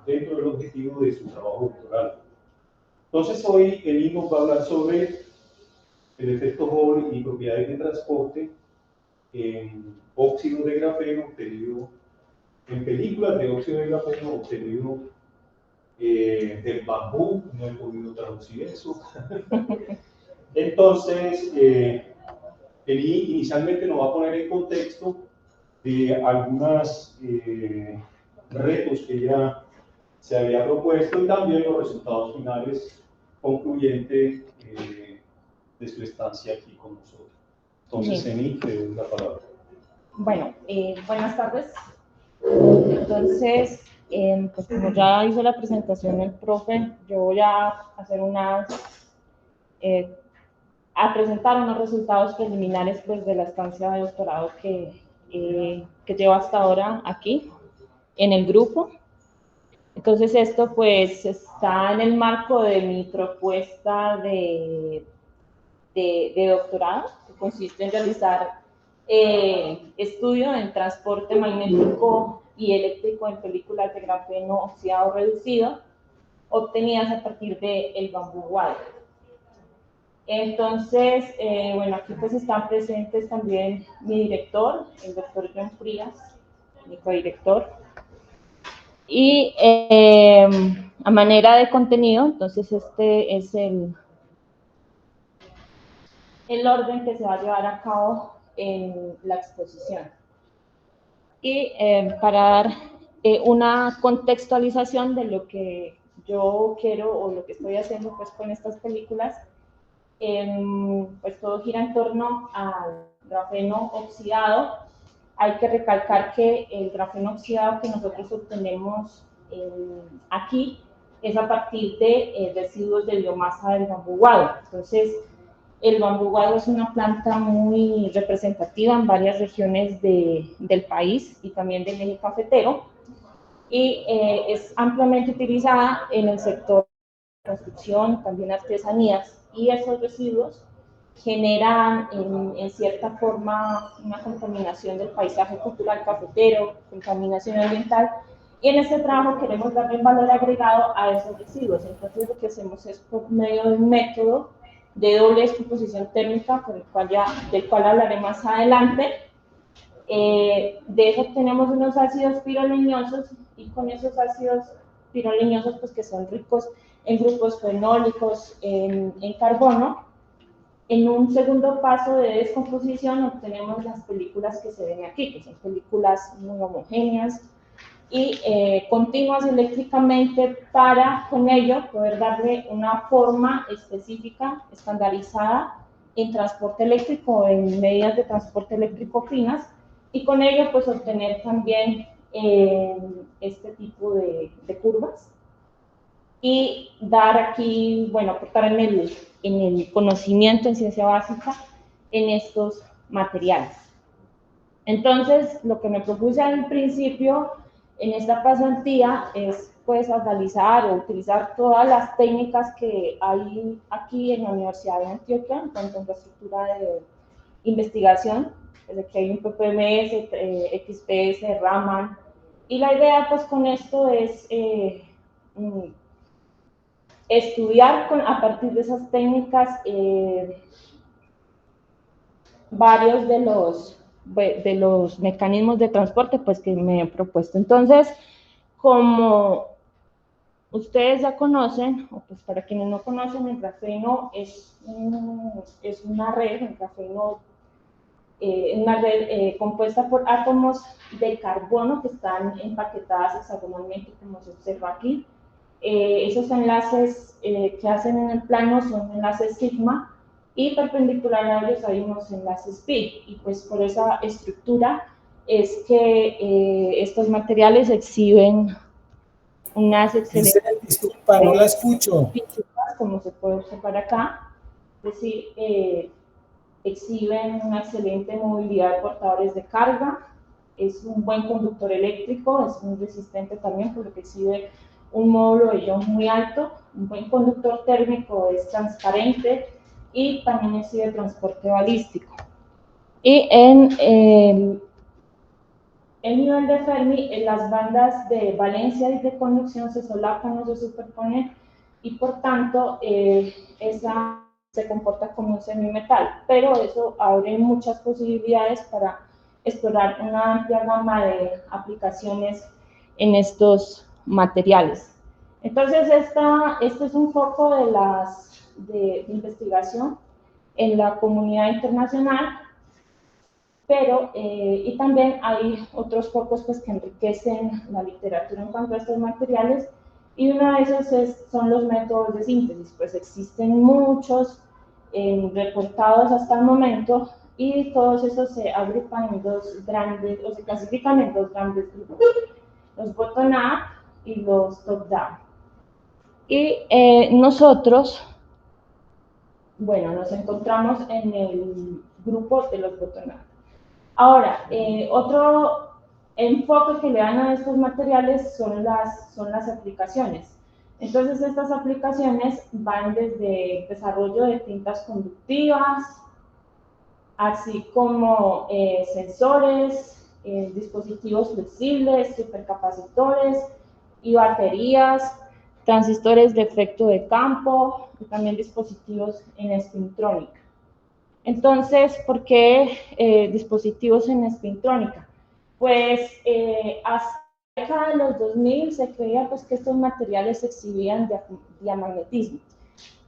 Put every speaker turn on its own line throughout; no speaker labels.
dentro del objetivo de su trabajo doctoral. Entonces hoy Eni nos va a hablar sobre el efecto Hall y propiedades de transporte en óxido de grafeno obtenido en películas de óxido de grafeno obtenido del bambú. No he podido traducir eso. Entonces, Eni inicialmente nos va a poner en contexto de algunos retos que ella se había propuesto y también los resultados finales concluyentes de su estancia aquí con nosotros. Entonces, Eni, te doy la palabra.
Bueno, buenas tardes. Entonces, pues como ya hizo la presentación el profe, yo voy a hacer a presentar unos resultados preliminares pues, de la estancia de doctorado que llevo hasta ahora aquí en el grupo. Entonces esto pues está en el marco de mi propuesta de doctorado, que consiste en realizar estudio en transporte magnético y eléctrico en películas de grafeno oxidado reducido, obtenidas a partir del bambú wire. Entonces, bueno, aquí pues están presentes también mi director, el doctor John Frías, mi codirector. Y a manera de contenido, entonces este es el orden que se va a llevar a cabo en la exposición. Y para dar una contextualización de lo que yo quiero o lo que estoy haciendo pues, con estas películas, pues todo gira en torno al grafeno oxidado. Hay que recalcar que el grafeno oxidado que nosotros obtenemos aquí es a partir de residuos de biomasa del bambú guado. Entonces, el bambú guado es una planta muy representativa en varias regiones del país y también del eje cafetero, y es ampliamente utilizada en el sector de construcción, también artesanías, y esos residuos generan en cierta forma una contaminación del paisaje cultural cafetero, contaminación ambiental, y en este trabajo queremos darle un valor agregado a esos residuos. Entonces lo que hacemos es por medio de un método de doble descomposición térmica, del cual hablaré más adelante. De eso obtenemos unos ácidos piroleñosos, y con esos ácidos piroleñosos pues, que son ricos en grupos fenólicos, en carbono, en un segundo paso de descomposición obtenemos las películas que se ven aquí, que son películas muy homogéneas y continuas eléctricamente, para con ello poder darle una forma específica, estandarizada en transporte eléctrico, en medidas de transporte eléctrico finas, y con ello pues obtener también este tipo de curvas y dar aquí, bueno, aportar en el conocimiento en ciencia básica en estos materiales. Entonces, lo que me propuse al principio en esta pasantía es pues analizar o utilizar todas las técnicas que hay aquí en la Universidad de Antioquia en cuanto a infraestructura de investigación. Desde que hay un PPMS, XPS, Raman, y la idea pues con esto es estudiar a partir de esas técnicas varios de los mecanismos de transporte pues, que me he propuesto. Entonces, como ustedes ya conocen, o pues para quienes no conocen, el grafeno es una red, el grafeno una red compuesta por átomos de carbono que están empaquetadas hexagonalmente, como se observa aquí. Esos enlaces que hacen en el plano son enlaces sigma, y perpendicular a ellos hay unos enlaces pi, y pues por esa estructura es que estos materiales exhiben unas excelentes,
disculpa, no la escucho,
como se puede observar acá, es decir, exhiben una excelente movilidad de portadores de carga, es un buen conductor eléctrico, es muy resistente también por lo que exhibe un módulo de ion muy alto, un buen conductor térmico, es transparente y también exhibe transporte balístico. Y el nivel de Fermi, las bandas de valencia y de conducción se solapan o se superponen y por tanto esa se comporta como un semimetal, pero eso abre muchas posibilidades para explorar una amplia gama de aplicaciones en estos materiales. Entonces, este es un foco de investigación en la comunidad internacional, pero y también hay otros focos pues, que enriquecen la literatura en cuanto a estos materiales, y uno de esos son los métodos de síntesis. Pues existen muchos reportados hasta el momento, y todos esos se agrupan en dos grandes, o se clasifican en dos grandes grupos, los bottom-up y los top-down. Y nosotros, bueno, nos encontramos en el grupo de los bottom-up. Ahora, otro enfoque que le dan a estos materiales son las aplicaciones. Entonces, estas aplicaciones van desde el desarrollo de tintas conductivas, así como sensores, dispositivos flexibles, supercapacitores y baterías, transistores de efecto de campo y también dispositivos en spintrónica. Entonces, ¿por qué dispositivos en spintrónica? Pues hasta la década de los 2000 se creía pues, que estos materiales exhibían diamagnetismo,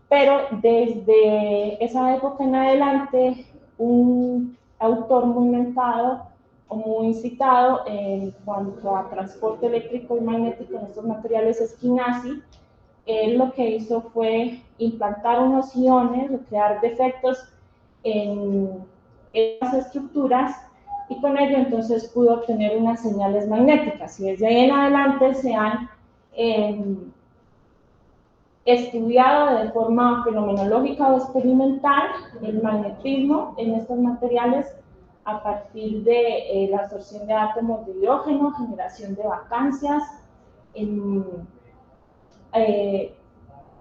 pero desde esa época en adelante, un autor muy mentado o muy citado en cuanto a transporte eléctrico y magnético en estos materiales es Kinasi. Él lo que hizo fue implantar unos iones o crear defectos en esas estructuras, y con ello entonces pudo obtener unas señales magnéticas, y desde ahí en adelante se han estudiado de forma fenomenológica o experimental el magnetismo en estos materiales a partir de la absorción de átomos de hidrógeno, generación de vacancias,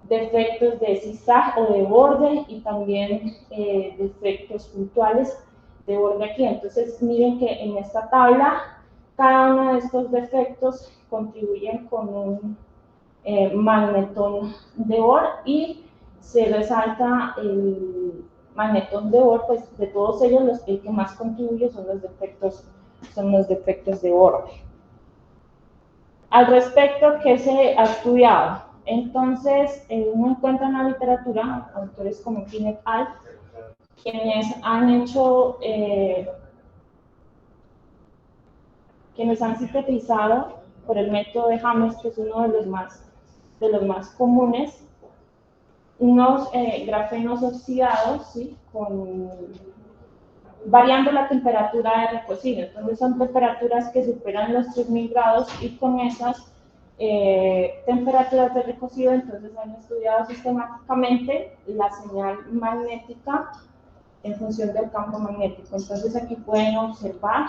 defectos de zigzag o de borde, y también defectos puntuales de borde aquí. Entonces miren que en esta tabla cada uno de estos defectos contribuyen con un magnetón de Bohr, y se resalta el magnetón de Bohr, pues de todos ellos el que más contribuye son los defectos de borde. Al respecto, ¿qué se ha estudiado? Entonces, uno encuentra en la literatura autores como Kim et al, quienes han sintetizado por el método de Hammers, que es uno de los más comunes, unos grafenos oxidados, ¿sí? Variando la temperatura de recocido. Entonces son temperaturas que superan los 3000 grados, y con esas temperaturas de recocido entonces han estudiado sistemáticamente la señal magnética en función del campo magnético. Entonces aquí pueden observar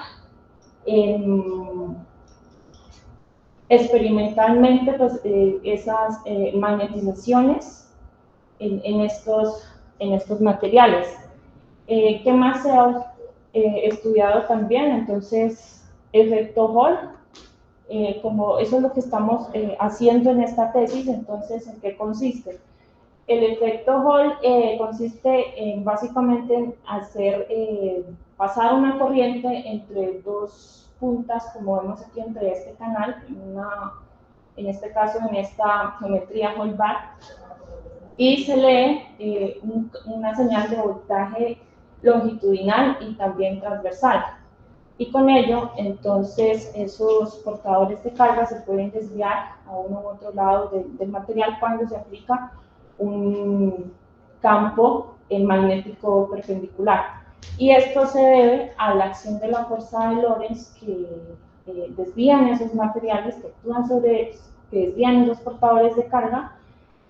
experimentalmente pues, esas magnetizaciones en estos materiales. ¿Qué más se ha estudiado también? Entonces, efecto Hall, como eso es lo que estamos haciendo en esta tesis. Entonces, ¿en qué consiste? El efecto Hall consiste básicamente en hacer pasar una corriente entre dos puntas, como vemos aquí entre este canal, en este caso en esta geometría Hall-Back, y se lee una señal de voltaje longitudinal y también transversal. Y con ello, entonces, esos portadores de carga se pueden desviar a uno u otro lado del material cuando se aplica un campo magnético perpendicular. Y esto se debe a la acción de la fuerza de Lorentz que desvían esos materiales, que actúan sobre ellos, que desvían esos portadores de carga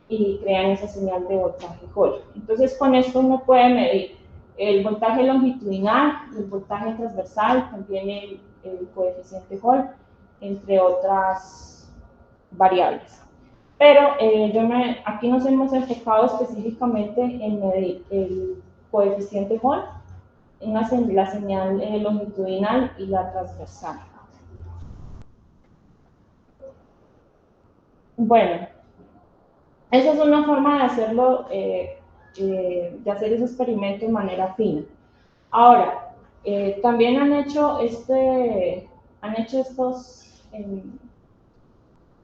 y crean esa señal de voltaje Hall. Entonces, con esto uno puede medir el voltaje longitudinal, el voltaje transversal, también el coeficiente Hall, entre otras variables. Pero aquí nos hemos enfocado específicamente en medir el coeficiente Hall, la señal longitudinal y la transversal. Bueno, esa es una forma de hacerlo, de hacer ese experimento de manera fina. Ahora, también han hecho estos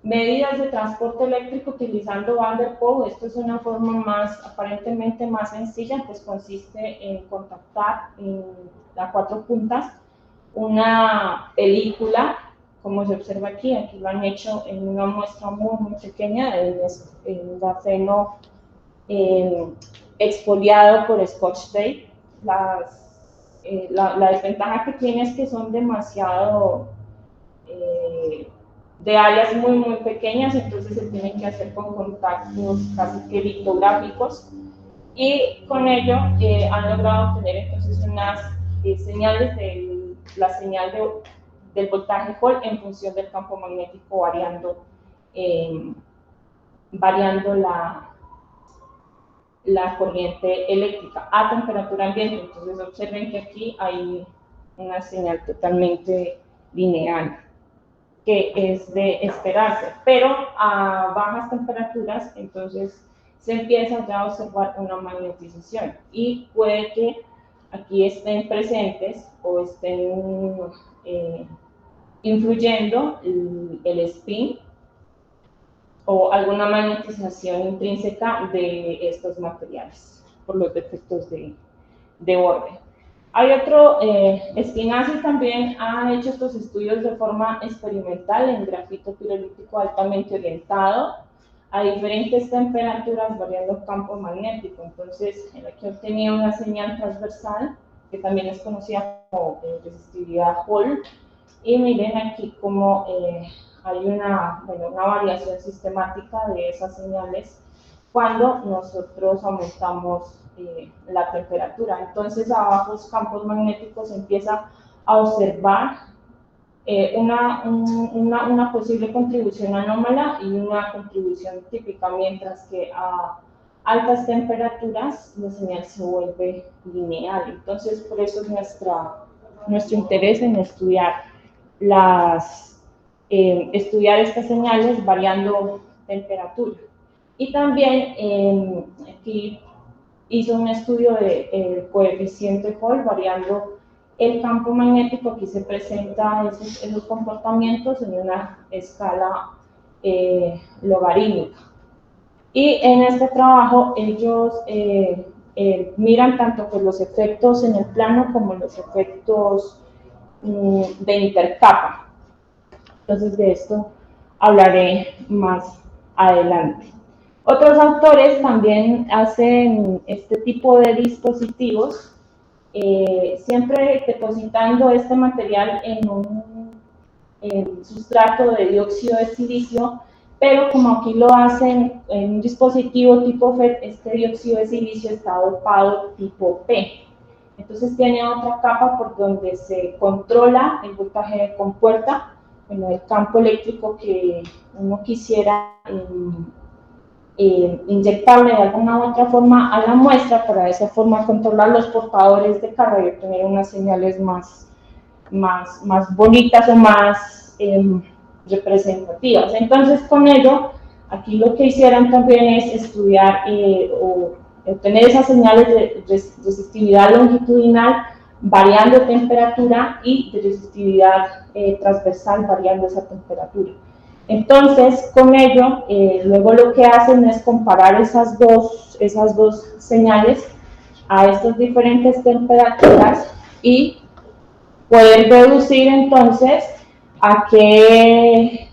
medidas de transporte eléctrico utilizando Van der Pol. Esto es una forma aparentemente más sencilla, pues consiste en contactar en las 4 puntas una película, como se observa aquí lo han hecho en una muestra muy pequeña, en grafeno exfoliado por Scotch Tape. La desventaja que tiene es que son demasiado de áreas muy pequeñas, entonces se tienen que hacer con contactos casi que litográficos, y con ello han logrado obtener entonces unas señales de la señal del voltaje Hall en función del campo magnético, variando la corriente eléctrica a temperatura ambiente. Entonces observen que aquí hay una señal totalmente lineal, que es de esperarse, pero a bajas temperaturas entonces se empieza ya a observar una magnetización, y puede que aquí estén presentes o estén influyendo el spin o alguna magnetización intrínseca de estos materiales por los defectos de borde. Hay otro, Spinazzi también ha hecho estos estudios de forma experimental en grafito pirolítico altamente orientado a diferentes temperaturas variando el campo magnético. Entonces, aquí obtenía una señal transversal que también es conocida como resistividad Hall, y miren aquí cómo hay una variación sistemática de esas señales cuando nosotros aumentamos la temperatura. Entonces, a bajos campos magnéticos se empieza a observar una posible contribución anómala y una contribución típica, mientras que a altas temperaturas la señal se vuelve lineal. Entonces, por eso es nuestro interés en estudiar estas señales variando temperatura. Y también aquí hizo un estudio de coeficiente Hall variando el campo magnético. Aquí se presenta esos comportamientos en una escala logarítmica. Y en este trabajo ellos miran tanto pues, los efectos en el plano como los efectos de intercapa. Entonces de esto hablaré más adelante. Otros autores también hacen este tipo de dispositivos, siempre depositando este material en un sustrato de dióxido de silicio, pero como aquí lo hacen en un dispositivo tipo FET, este dióxido de silicio está dopado tipo P. Entonces tiene otra capa por donde se controla el voltaje de compuerta, el campo eléctrico que uno quisiera inyectarle de alguna u otra forma a la muestra, para de esa forma controlar los portadores de carga y obtener unas señales más bonitas o más representativas. Entonces, con ello, aquí lo que hicieron también es estudiar o obtener esas señales de resistividad longitudinal variando temperatura y de resistividad transversal variando esa temperatura. Entonces, con ello, luego lo que hacen es comparar esas dos señales a estas diferentes temperaturas y poder deducir entonces a qué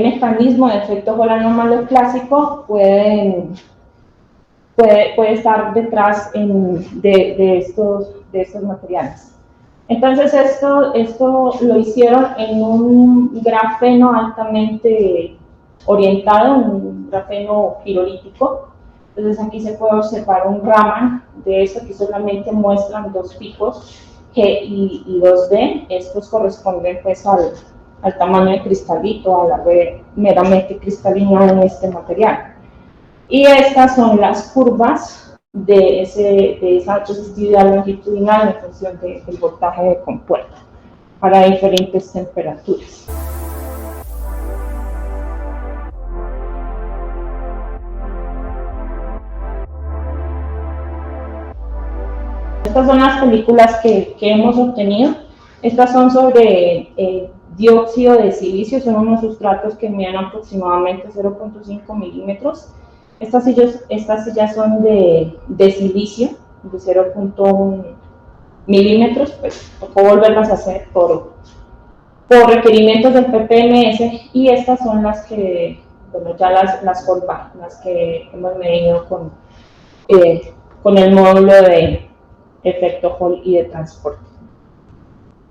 mecanismo de efecto Hall anómalo clásico puede estar detrás de estos materiales. Entonces esto lo hicieron en un grafeno altamente orientado, un grafeno pirolítico. Entonces aquí se puede observar un Raman de esto, que solamente muestran 2 picos, G y 2D. Estos corresponden pues al tamaño de cristalito, a la red meramente cristalina en este material. Y estas son las curvas de esa resistividad longitudinal en función del voltaje de compuerta para diferentes temperaturas. Estas son las películas que hemos obtenido. Estas son sobre dióxido de silicio, son unos sustratos que miden aproximadamente 0.5 milímetros. Estas sillas son de silicio, de 0.1 milímetros, pues tocó volverlas a hacer por requerimientos del PPMS, y estas son las que, bueno, ya las Hall-Bar, las que hemos medido con el módulo de efecto Hall y de transporte.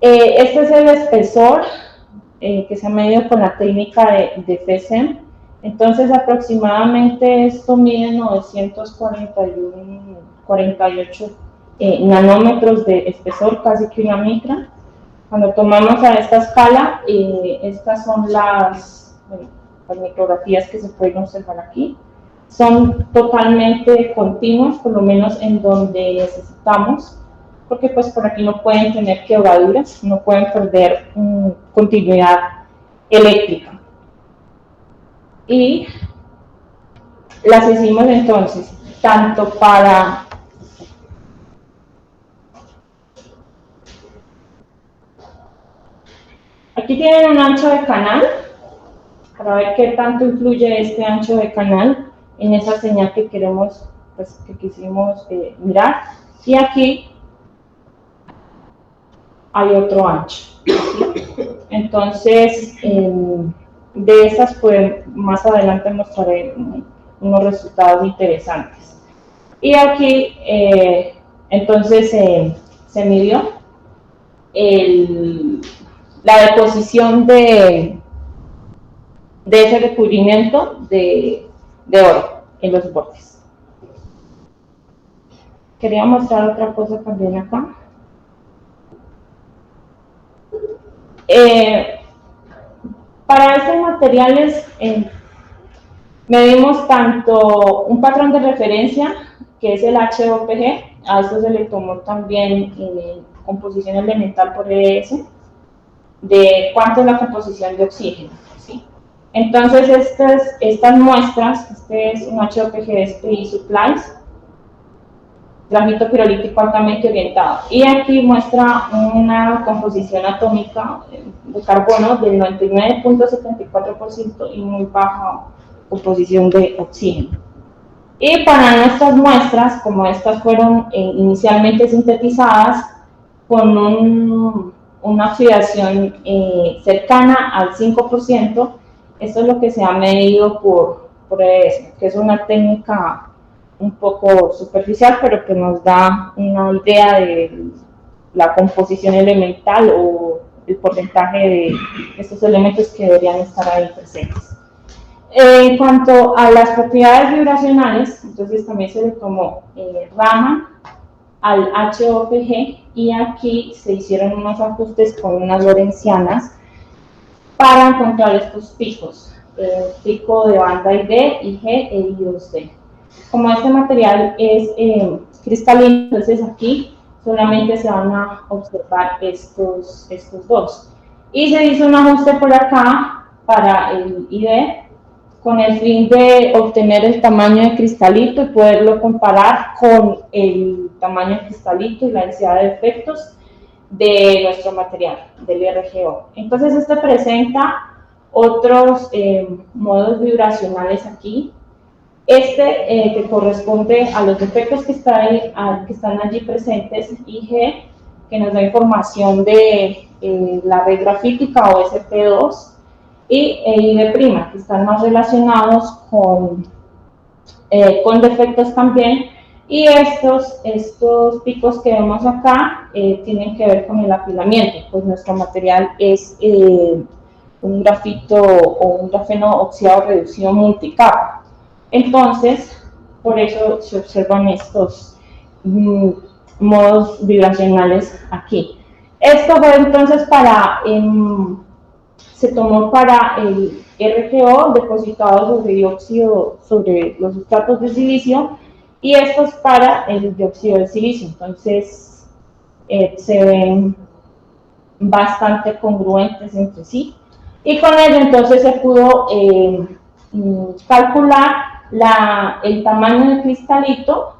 Este es el espesor que se ha medido con la técnica de FESEM. Entonces, aproximadamente esto mide 948 nanómetros de espesor, casi que una micra. Cuando tomamos a esta escala, estas son las micrografías que se pueden observar aquí. Son totalmente continuas, por lo menos en donde necesitamos, porque pues por aquí no pueden tener quebraduras, no pueden perder continuidad eléctrica. Y las hicimos entonces tanto para aquí tienen un ancho de canal para ver qué tanto influye este ancho de canal en esa señal que queremos, pues que quisimos mirar, y aquí hay otro ancho. Entonces de esas, pues más adelante mostraré unos resultados interesantes. Y aquí entonces se midió la deposición de ese recubrimiento de oro en los bordes. Quería mostrar otra cosa también acá. Para estos materiales medimos tanto un patrón de referencia, que es el HOPG, a esto se le tomó también composición elemental por ES, de cuánto es la composición de oxígeno, ¿sí? Entonces estas muestras, este es un HOPG de SPI Supplies, grafito pirolítico altamente orientado, y aquí muestra una composición atómica de carbono del 99.74% y muy baja composición de oxígeno. Y para nuestras muestras, como estas fueron inicialmente sintetizadas con una oxidación cercana al 5%, esto es lo que se ha medido por ES, que es una técnica un poco superficial, pero que nos da una idea de la composición elemental o el porcentaje de estos elementos que deberían estar ahí presentes. En cuanto a las propiedades vibracionales, entonces también se le tomó Raman al HOPG, y aquí se hicieron unos ajustes con unas lorentzianas para encontrar estos picos, pico de banda ID, IG e I2D. Como este material es cristalino, entonces aquí solamente se van a observar estos dos. Y se hizo un ajuste por acá para el ID, con el fin de obtener el tamaño de cristalito y poderlo comparar con el tamaño de cristalito y la densidad de efectos de nuestro material, del RGO. Entonces este presenta otros modos vibracionales aquí. Que corresponde a los defectos que están allí presentes, IG, que nos da información de la red grafítica o SP2, y ID', que están más relacionados con defectos también, y estos picos que vemos acá tienen que ver con el apilamiento, pues nuestro material es un grafito o un grafeno oxidado reducido multicapa. Entonces, por eso se observan estos modos vibracionales aquí. Esto fue entonces se tomó para el RGO depositado sobre dióxido, sobre los sustratos de silicio, y esto es para el dióxido de silicio. Entonces, se ven bastante congruentes entre sí. Y con ello, entonces, se pudo calcular el tamaño del cristalito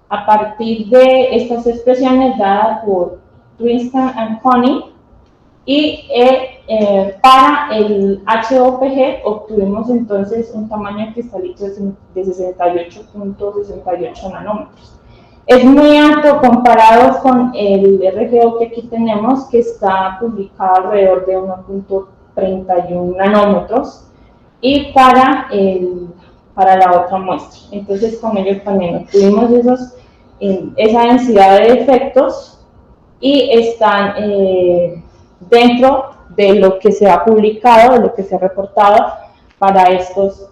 a partir de estas expresiones dadas por Twinston and Conning, y para el HOPG obtuvimos entonces un tamaño de cristalito de 68.68 nanómetros. Es muy alto comparado con el RGO que aquí tenemos, que está publicado alrededor de 1.31 nanómetros, y para la otra muestra. Entonces, con ello también obtuvimos esa densidad de efectos, y están dentro de lo que se ha publicado, de lo que se ha reportado para estos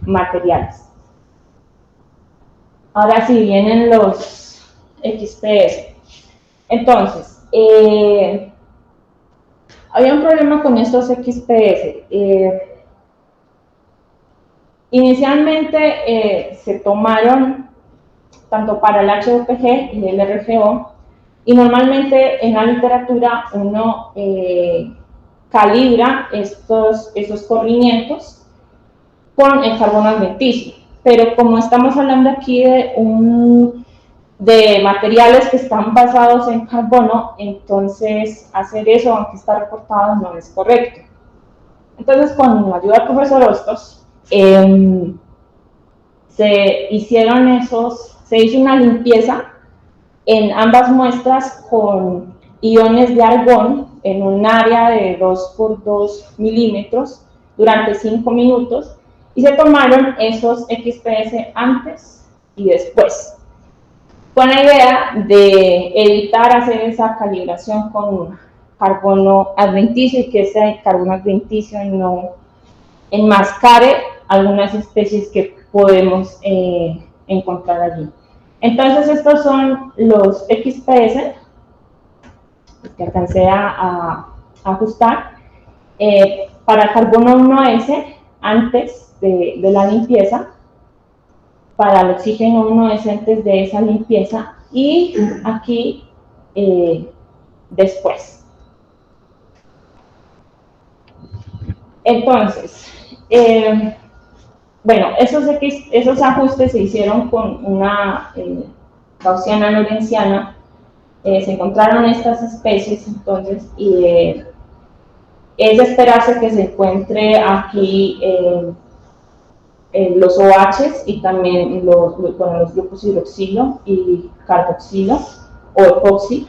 materiales. Ahora sí vienen los XPS. Entonces, había un problema con estos XPS. Inicialmente se tomaron tanto para el HOPG y el RGO, y normalmente en la literatura uno calibra esos corrimientos con el carbono adventicio. Pero como estamos hablando aquí de materiales que están basados en carbono, entonces hacer eso, aunque está reportado, no es correcto. Entonces, con la ayuda del profesor Hostos, se hizo una limpieza en ambas muestras con iones de argón en un área de 2 por 2 milímetros durante 5 minutos, y se tomaron esos XPS antes y después, con la idea de evitar hacer esa calibración con carbono adventicio, y que ese carbono adventicio no enmascare algunas especies que podemos encontrar allí. Entonces, estos son los XPS que alcancé a ajustar para carbono 1S antes de la limpieza, para el oxígeno 1S antes de esa limpieza, y aquí después. Entonces, bueno, esos ajustes se hicieron con una gaussiana lorentziana. Se encontraron estas especies, entonces, y es de esperarse que se encuentre aquí los OHs y también los grupos hidroxilo y carboxilo o epoxi,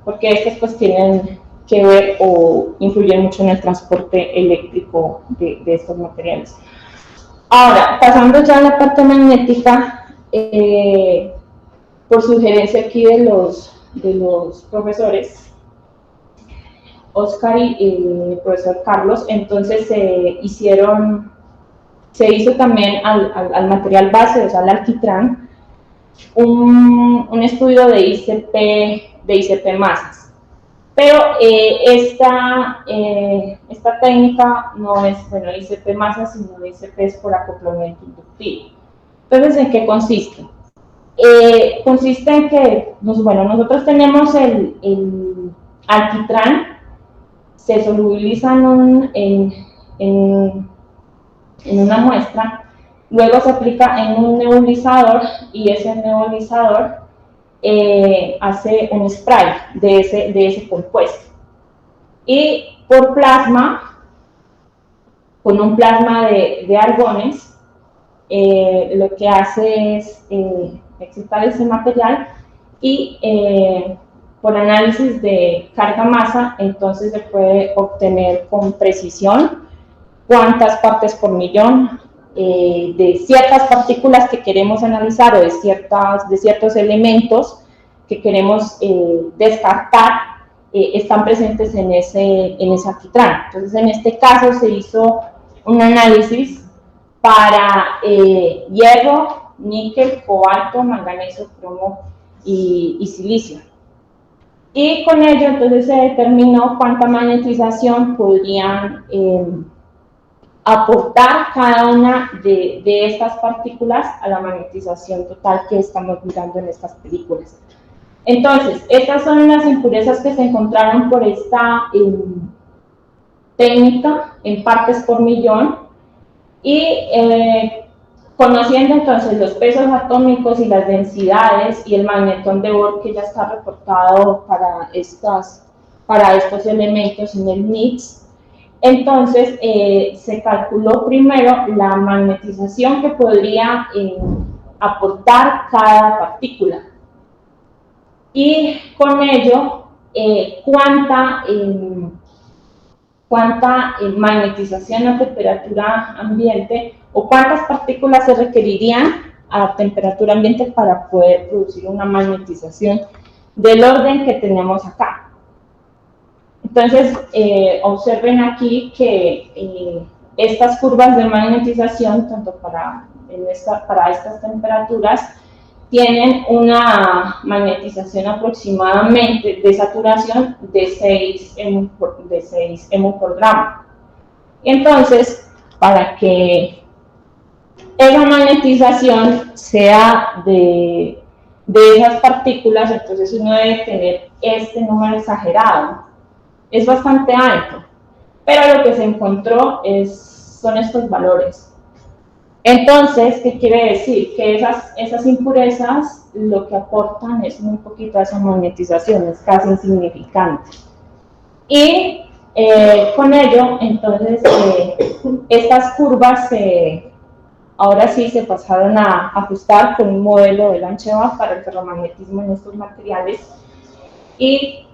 porque estos pues tienen que ver o influyen mucho en el transporte eléctrico de estos materiales. Ahora, pasando ya a la parte magnética, por sugerencia aquí de los profesores Oscar y el profesor Carlos, entonces se hizo también al material base, o sea, al alquitrán, un estudio de ICP masas. Pero esta técnica no es, bueno, ICP masas, sino ICP es por acoplamiento inductivo. Entonces, ¿en qué consiste? Consiste en que, nosotros tenemos el alquitrán, se solubiliza en una muestra, luego se aplica en un nebulizador, y ese nebulizador hace un spray de ese compuesto. Y por plasma, con un plasma de argones, lo que hace es excitar ese material, y por análisis de carga-masa, entonces se puede obtener con precisión cuántas partes por millón de ciertas partículas que queremos analizar, o de ciertos elementos que queremos descartar, están presentes en ese alquitrán. Entonces, en este caso se hizo un análisis para hierro, níquel, cobalto, manganeso, cromo y silicio. Y con ello entonces se determinó cuánta magnetización podrían aportar cada una de estas partículas a la magnetización total que estamos mirando en estas películas. Entonces, estas son las impurezas que se encontraron por esta técnica en partes por millón, y conociendo entonces los pesos atómicos y las densidades y el magnetón de Bohr que ya está reportado para estos elementos en el MITS, entonces se calculó primero la magnetización que podría aportar cada partícula, y con ello cuánta magnetización a temperatura ambiente o cuántas partículas se requerirían a temperatura ambiente para poder producir una magnetización del orden que tenemos acá. Entonces, observen aquí que estas curvas de magnetización, tanto para estas temperaturas, tienen una magnetización aproximadamente de saturación de 6 mol por gramo. Entonces, para que esa magnetización sea de esas partículas, entonces uno debe tener este número exagerado. Es bastante alto, pero lo que se encontró son estos valores. Entonces, ¿qué quiere decir? Que esas impurezas lo que aportan es muy poquito a esa magnetización, es casi insignificante. Y con ello, entonces, estas curvas ahora sí se pasaron a ajustar con un modelo de Lancheva para el ferromagnetismo en estos materiales, y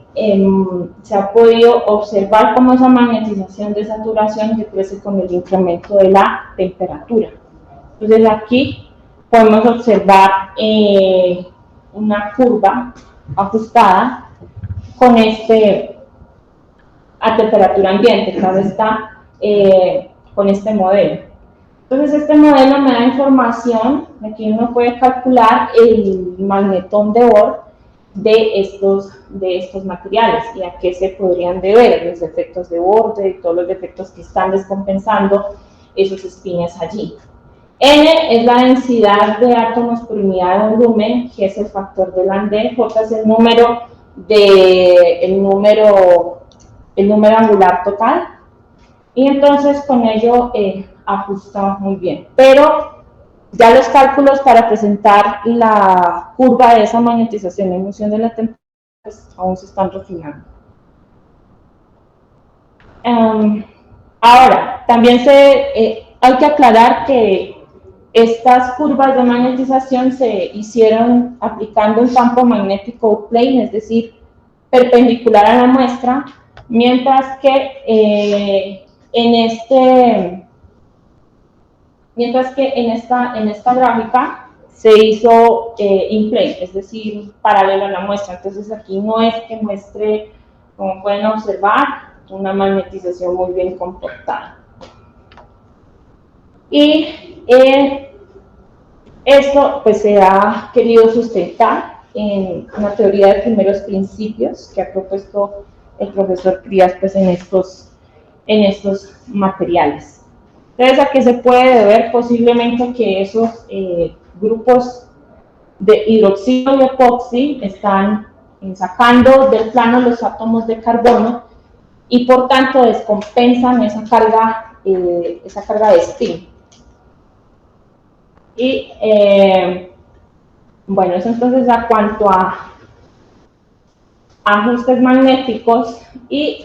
se ha podido observar cómo esa magnetización de saturación decrece con el incremento de la temperatura. Entonces aquí podemos observar una curva ajustada con a temperatura ambiente, claro está, con este modelo. Entonces este modelo me da información, aquí uno puede calcular el magnetón de Bohr de estos materiales y a qué se podrían deber, los defectos de borde y todos los defectos que están descompensando esos espines allí. N es la densidad de átomos por unidad de volumen, G es el factor de Landé, J es el número angular total, y entonces con ello ajusta muy bien. Pero ya los cálculos para presentar la curva de esa magnetización en función de la temperatura pues, aún se están refinando. Ahora, también hay que aclarar que estas curvas de magnetización se hicieron aplicando un campo magnético plane, es decir, perpendicular a la muestra, mientras que en esta gráfica se hizo in plane, es decir, paralelo a la muestra. Entonces aquí no es que muestre, como pueden observar, una magnetización muy bien comportada. Y esto pues se ha querido sustentar en una teoría de primeros principios que ha propuesto el profesor Crías pues, en estos materiales. Entonces, ¿a qué se puede deber? Posiblemente que esos grupos de hidroxilo y epoxi están sacando del plano los átomos de carbono y por tanto descompensan esa carga de spin. Y bueno, eso entonces a cuanto a ajustes magnéticos, y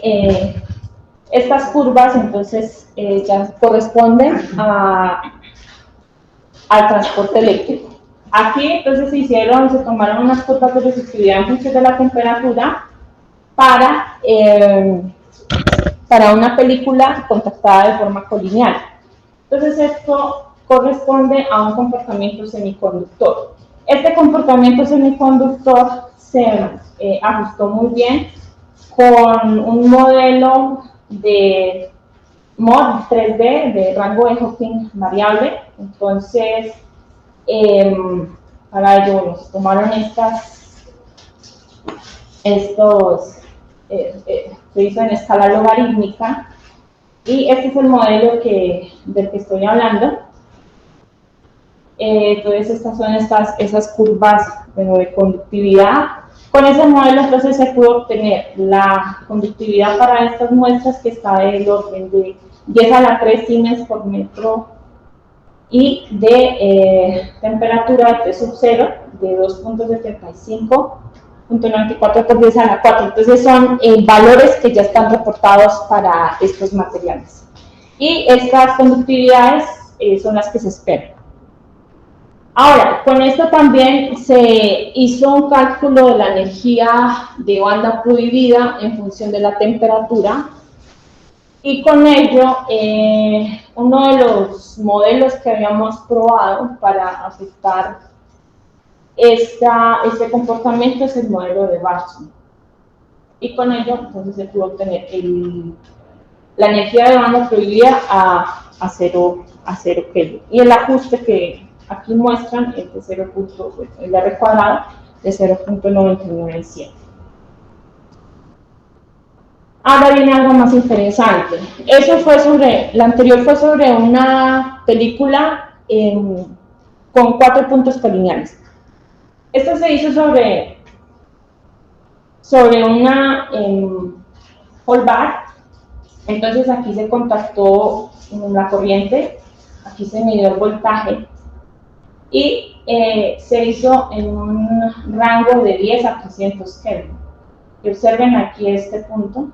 estas curvas entonces ya corresponden al transporte eléctrico. Aquí entonces se tomaron unas curvas de resistividad en función de la temperatura para una película contactada de forma colineal. Entonces esto corresponde a un comportamiento semiconductor. Este comportamiento semiconductor se ajustó muy bien con un modelo de MOD 3D de rango de Hawking variable. Entonces, para ello se tomaron se hizo en escala logarítmica, Y este es el modelo del que estoy hablando. Entonces estas son esas curvas, bueno, de conductividad. Con ese modelo entonces se pudo obtener la conductividad para estas muestras, que está del orden de 10 a la 3 Siemens por metro, y de temperatura de T sub 0 de 2.75.94 por 10 a la 4. Entonces son valores que ya están reportados para estos materiales. Y estas conductividades son las que se esperan. Ahora, con esto también se hizo un cálculo de la energía de banda prohibida en función de la temperatura, y con ello uno de los modelos que habíamos probado para afectar este comportamiento es el modelo de Barson. Y con ello entonces se pudo obtener la energía de banda prohibida a 0 Kelvin. Y el ajuste que aquí muestran es de 0. El R cuadrado de 0.997. Ahora viene algo más interesante. La anterior fue sobre una película con 4 puntos colineales. Esto se hizo sobre una hall bar. Entonces aquí se contactó la corriente, aquí se midió el voltaje, y se hizo en un rango de 10 a 300 Kelvin. Y observen aquí este punto,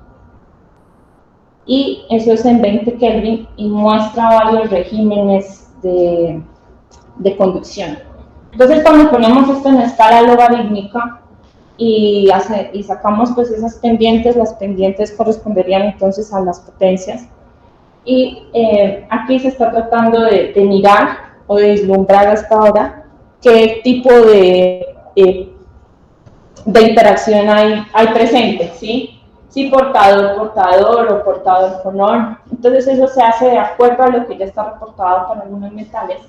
y eso es en 20 Kelvin, y muestra varios regímenes de conducción. Entonces cuando ponemos esto en escala logarítmica y sacamos pues esas pendientes, las pendientes corresponderían entonces a las potencias, y aquí se está tratando de mirar o de vislumbrar hasta ahora qué tipo de interacción hay presente, ¿sí? Si portador o portador-fonón. Entonces eso se hace de acuerdo a lo que ya está reportado para algunos metales.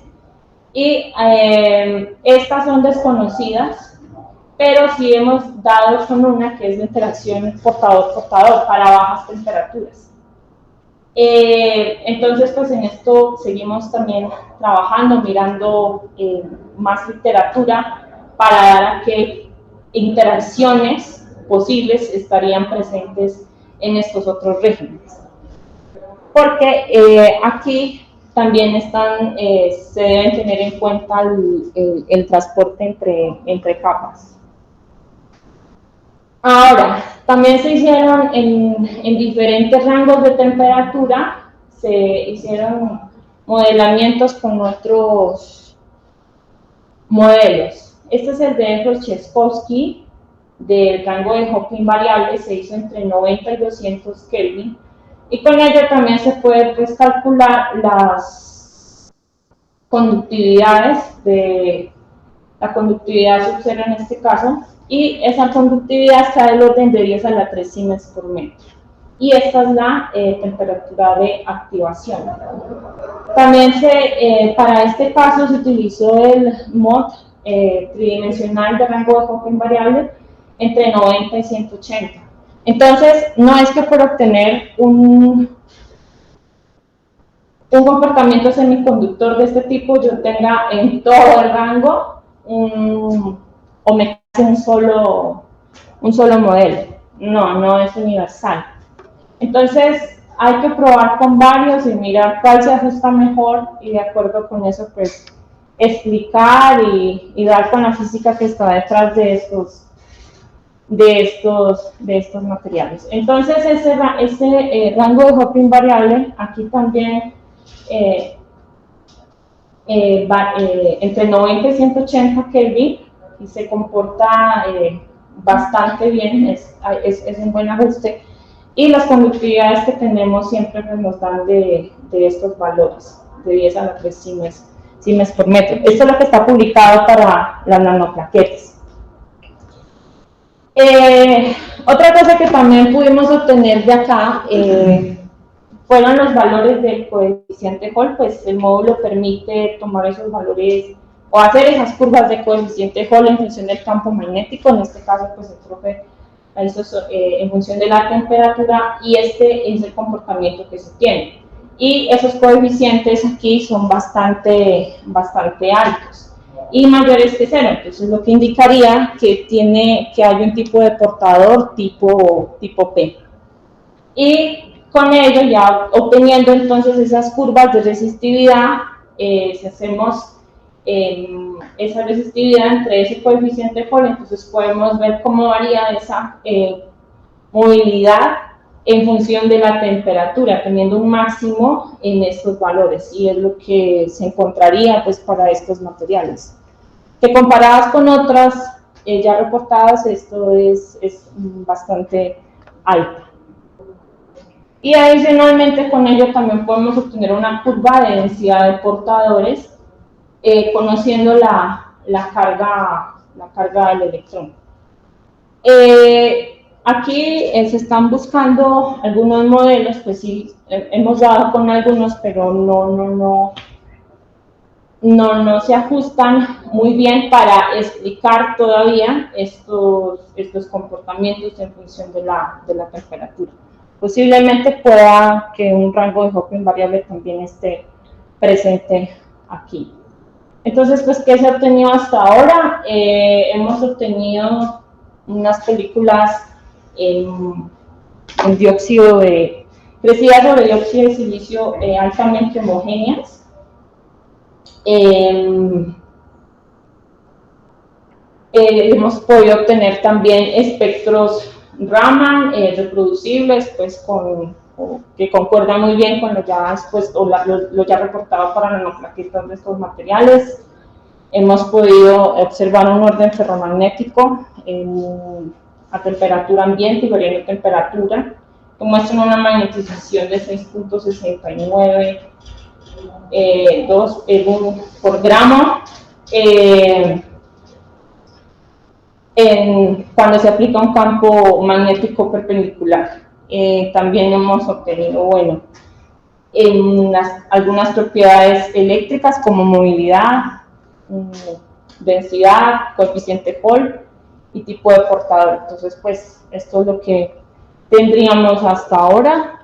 Y estas son desconocidas, pero sí hemos dado con una que es de interacción portador-portador para bajas temperaturas. Entonces, pues en esto seguimos también trabajando, mirando más literatura para dar a qué interacciones posibles estarían presentes en estos otros regímenes. Porque aquí también se deben tener en cuenta el transporte entre capas. Ahora, también se hicieron en diferentes rangos de temperatura, se hicieron modelamientos con otros modelos. Este es el de Rozheskovsky, del rango de Hopkin variable, se hizo entre 90 y 200 Kelvin, y con ello también se puede pues, calcular las conductividades la conductividad sub 0 en este caso, y esa conductividad está del orden de 10 a la 3 Siemens por metro. Y esta es la temperatura de activación. También para este caso se utilizó el MOD tridimensional de rango de Hopkin variable entre 90 y 180. Entonces, no es que por obtener un comportamiento semiconductor de este tipo yo tenga en todo el rango o me hace un solo modelo. No es universal. Entonces, hay que probar con varios y mirar cuál se ajusta mejor, y de acuerdo con eso, pues, explicar y dar con la física que está detrás de estos materiales. Entonces, ese rango de Hopkin variable, aquí también va entre 90 y 180 Kelvin, y se comporta bastante bien, es un buen ajuste, y las conductividades que tenemos siempre nos dan de estos valores, de 10 a la 3 Siemens por metro. Esto es lo que está publicado para las nanoplaquetas. Otra cosa que también pudimos obtener de acá fueron los valores del coeficiente Hall. Pues el módulo permite tomar esos valores o hacer esas curvas de coeficiente Hall en función del campo magnético. En este caso, pues el profe la hizo en función de la temperatura, y este es el comportamiento que se tiene. y esos coeficientes aquí son bastante altos y mayores que 0, entonces lo que indicaría que hay un tipo de portador tipo P. Y con ello, ya obteniendo entonces esas curvas de resistividad, si hacemos esa resistividad entre ese coeficiente Hall, entonces podemos ver cómo varía esa movilidad en función de la temperatura, teniendo un máximo en estos valores, y es lo que se encontraría pues para estos materiales. Que comparadas con otras ya reportadas, esto es bastante alto. Y adicionalmente con ello también podemos obtener una curva de densidad de portadores, conociendo la carga del electrón. Aquí se están buscando algunos modelos, pues sí, hemos dado con algunos, pero no se ajustan muy bien para explicar todavía estos comportamientos en función de la temperatura. Posiblemente pueda que un rango de Hopkin variable también esté presente aquí. Entonces, pues, ¿qué se ha obtenido hasta ahora? Hemos obtenido unas películas en dióxido crecidas sobre dióxido de silicio altamente homogéneas. Hemos podido obtener también espectros Raman reproducibles, pues que concuerdan muy bien con lo ya expuesto, lo ya reportado para nanoplaquetas de estos materiales. Hemos podido observar un orden ferromagnético a temperatura ambiente y variando temperatura, que muestran una magnetización de 6.69 por gramo cuando se aplica un campo magnético perpendicular. También hemos obtenido, algunas propiedades eléctricas como movilidad, densidad, coeficiente Hall y tipo de portador. Entonces, pues, esto es lo que tendríamos hasta ahora.